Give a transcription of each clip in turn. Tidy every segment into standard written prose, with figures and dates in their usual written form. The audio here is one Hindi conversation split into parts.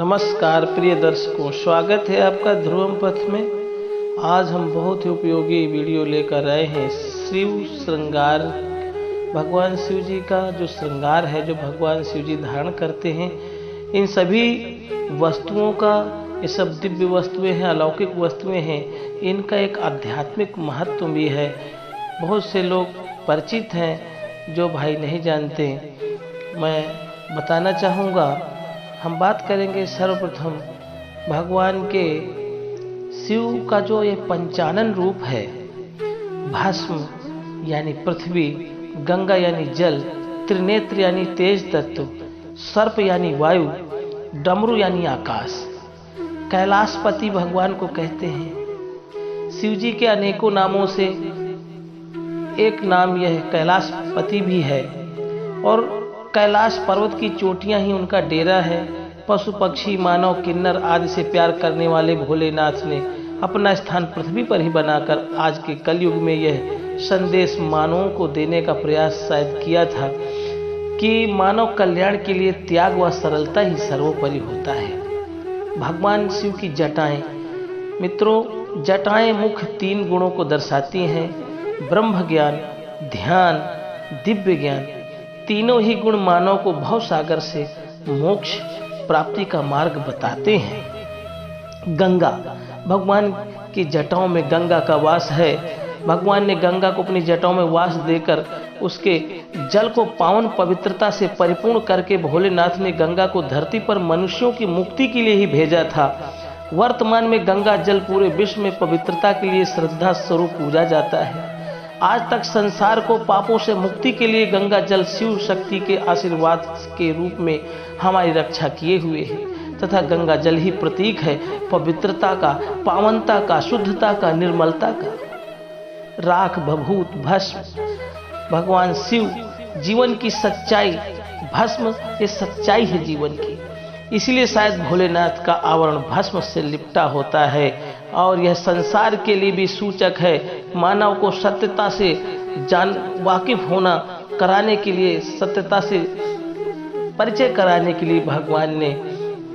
नमस्कार प्रिय दर्शकों, स्वागत है आपका ध्रुवम पथ में। आज हम बहुत ही उपयोगी वीडियो लेकर आए हैं शिव श्रृंगार। भगवान शिव जी का जो श्रृंगार है, जो भगवान शिव जी धारण करते हैं, इन सभी वस्तुओं का, ये सब दिव्य वस्तुएं हैं, अलौकिक वस्तुएं हैं, इनका एक आध्यात्मिक महत्व भी है। बहुत से लोग परिचित हैं, जो भाई नहीं जानते। मैं बताना चाहूँगा। हम बात करेंगे सर्वप्रथम भगवान के शिव का जो ये पंचानन रूप है। भस्म यानी पृथ्वी, गंगा यानी जल, त्रिनेत्र यानी तेज तत्व, सर्प यानी वायु, डमरू यानी आकाश। कैलाशपति भगवान को कहते हैं। शिव जी के अनेकों नामों से एक नाम यह कैलाशपति भी है, और कैलाश पर्वत की चोटियां ही उनका डेरा है। पशु पक्षी मानव किन्नर आदि से प्यार करने वाले भोलेनाथ ने अपना स्थान पृथ्वी पर ही बनाकर आज के कलयुग में यह संदेश मानवों को देने का प्रयास शायद किया था कि मानव कल्याण के लिए त्याग व सरलता ही सर्वोपरि होता है। भगवान शिव की जटाएं, मित्रों, जटाएं मुख्य 3 गुणों को दर्शाती हैं: ब्रह्म ज्ञान, ध्यान, दिव्य ज्ञान। तीनों ही गुण मानव को भव सागर से मोक्ष प्राप्ति का मार्ग बताते हैं। गंगा, भगवान की जटाओं में गंगा का वास है। भगवान ने गंगा को अपनी जटाओं में वास देकर उसके जल को पावन पवित्रता से परिपूर्ण करके भोलेनाथ ने गंगा को धरती पर मनुष्यों की मुक्ति के लिए ही भेजा था। वर्तमान में गंगा जल पूरे विश्व में पवित्रता के लिए श्रद्धा स्वरूप पूजा जाता है। आज तक संसार को पापों से मुक्ति के लिए गंगा जल शिव शक्ति के आशीर्वाद के रूप में हमारी रक्षा किए हुए है, तथा गंगा जल ही प्रतीक है पवित्रता का, पावनता का, शुद्धता का, निर्मलता का। राख, भभूत, भस्म, भगवान शिव जीवन की सच्चाई। भस्म ये सच्चाई है जीवन की, इसलिए शायद भोलेनाथ का आवरण भस्म से लिपटा होता है, और यह संसार के लिए भी सूचक है। मानव को सत्यता से वाकिफ होना कराने के लिए, सत्यता से परिचय कराने के लिए भगवान ने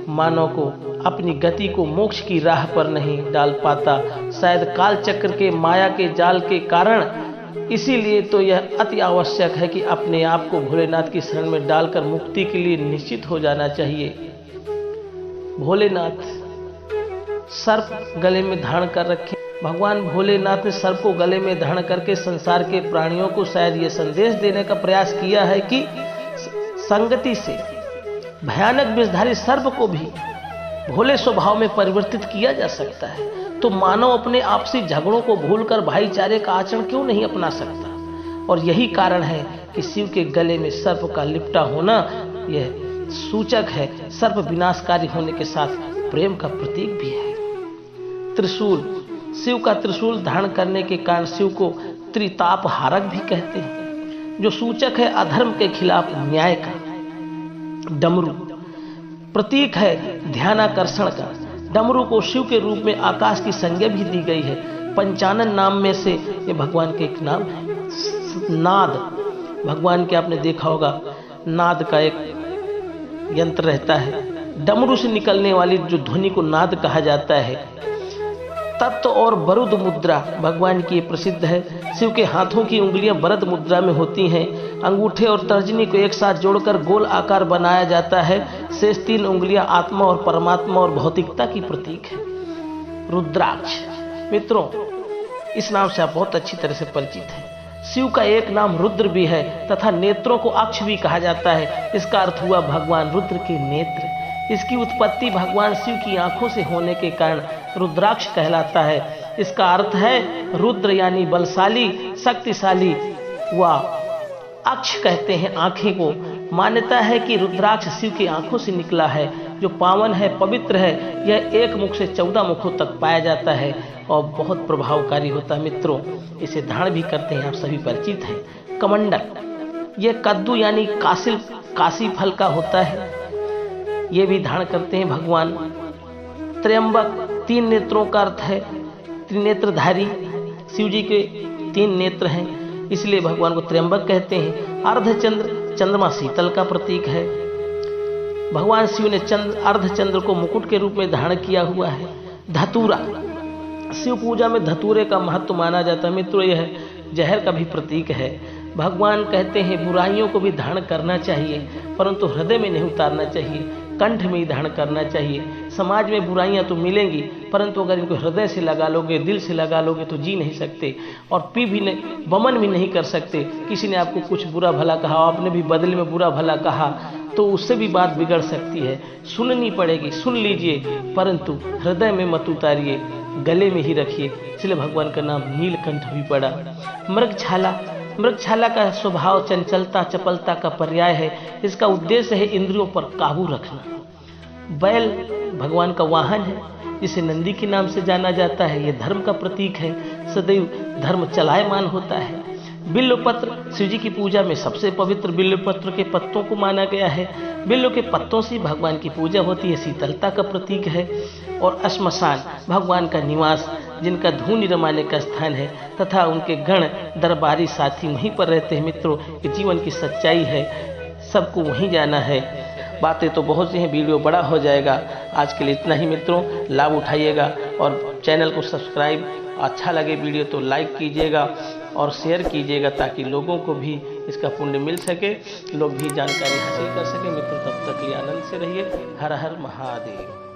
मानव को अपनी गति को मोक्ष की राह पर नहीं डाल पाता, शायद काल चक्र के माया के जाल के कारण। इसीलिए तो यह अति आवश्यक है कि अपने आप को भोलेनाथ की शरण में डालकर मुक्ति के लिए निश्चित हो जाना चाहिए। भोलेनाथ सर्प गले में धारण कर रखे। भगवान भोलेनाथ ने सर्प को गले में धारण करके संसार के प्राणियों को शायद ये संदेश देने का प्रयास किया है कि संगति से भयानक विषधारी सर्प को भी भोले स्वभाव में परिवर्तित किया जा सकता है। तो मानव अपने आपसी झगड़ों को भूलकर भाईचारे का आचरण क्यों नहीं अपना सकता? और यही कारण है कि शिव के गले में सर्प का लिपटा होना यह सूचक है सर्प विनाशकारी होने के साथ प्रेम का प्रतीक भी है। त्रिशूल, शिव का त्रिशूल धारण करने के कारण शिव को त्रिताप हारक भी कहते हैं, जो सूचक है अधर्म के खिलाफ न्याय का। डमरू प्रतीक है ध्यानाकर्षण का। डमरू को शिव के रूप में आकाश की संज्ञा भी दी गई है। पंचानन नाम में से ये भगवान के एक नाम है। नाद, भगवान के आपने देखा होगा, नाद का एक यंत्र रहता है। डमरू से निकलने वाली जो ध्वनि को नाद कहा जाता है। तत्व और बरुद मुद्रा भगवान की प्रसिद्ध है। शिव के हाथों की उंगलियां वरद मुद्रा में होती हैं। अंगूठे और तर्जनी को एक साथ जोड़कर गोल आकार बनाया जाता है। शेष 3 उंगलियां आत्मा और परमात्मा और भौतिकता की प्रतीक है। रुद्राक्ष, मित्रों, इस नाम से आप बहुत अच्छी तरह से परिचित हैं। शिव का एक नाम रुद्र भी है, तथा नेत्रों को अक्ष भी कहा जाता है। इसका अर्थ हुआ भगवान रुद्र के नेत्र। इसकी उत्पत्ति भगवान शिव की आंखों से होने के कारण रुद्राक्ष कहलाता है। इसका अर्थ है रुद्र यानी बलशाली, शक्तिशाली, व अक्ष कहते हैं आंखें को। मान्यता है कि रुद्राक्ष शिव की आंखों से निकला है, जो पावन है, पवित्र है। यह एक मुख से 14 मुखों तक पाया जाता है और बहुत प्रभावकारी होता है। मित्रों, इसे धारण भी करते हैं, आप सभी परिचित हैं। कमंडल, यह कद्दू यानी काशी फल का होता है, ये भी धारण करते हैं भगवान। त्र्यंबक, 3 नेत्रों का अर्थ है त्रिनेत्रधारी। शिव जी के 3 नेत्र हैं, इसलिए भगवान को त्र्यंबक कहते हैं। अर्धचंद्र, चंद्रमा शीतल का प्रतीक है। भगवान शिव ने अर्धचंद्र को मुकुट के रूप में धारण किया हुआ है। धतूरा, शिव पूजा में धतूरे का महत्व माना जाता है मित्रों। यह जहर का भी प्रतीक है। भगवान कहते हैं बुराइयों को भी धारण करना चाहिए, परंतु हृदय में नहीं उतारना चाहिए, कंठ में ही धारण करना चाहिए। समाज में बुराइयां तो मिलेंगी, परंतु अगर इनको हृदय से लगा लोगे, दिल से लगा लोगे तो जी नहीं सकते और पी भी नहीं, वमन भी नहीं कर सकते। किसी ने आपको कुछ बुरा भला कहा, आपने भी बदले में बुरा भला कहा, तो उससे भी बात बिगड़ सकती है। सुननी पड़ेगी, सुन लीजिए, परंतु हृदय में मत उतारिए, गले में ही रखिए। इसलिए भगवान का नाम नीलकंठ भी पड़ा। मृगछाला, मृगछाला का स्वभाव चंचलता, चपलता का पर्याय है। इसका उद्देश्य है इंद्रियों पर काबू रखना। बैल भगवान का वाहन है, जिसे नंदी के नाम से जाना जाता है। यह धर्म का प्रतीक है, सदैव धर्म चलायमान होता है। बिल्वपत्र, शिव जी की पूजा में सबसे पवित्र बिल्वपत्र के पत्तों को माना गया है। बिल्व के पत्तों से भगवान की पूजा होती है, शीतलता का प्रतीक है। और श्मशान भगवान का निवास, जिनका धूनि रमाने का स्थान है, तथा उनके गण दरबारी साथी वहीं पर रहते हैं। मित्रों, ये जीवन की सच्चाई है, सबको वहीं जाना है। बातें तो बहुत सी हैं, वीडियो बड़ा हो जाएगा। आज के लिए इतना ही मित्रों, लाभ उठाइएगा और चैनल को सब्सक्राइब, अच्छा लगे वीडियो तो लाइक कीजिएगा और शेयर कीजिएगा, ताकि लोगों को भी इसका पुण्य मिल सके, लोग भी जानकारी हासिल कर सके। मित्रों, तब तक लिए आनंद से रहिए। हर हर महादेव।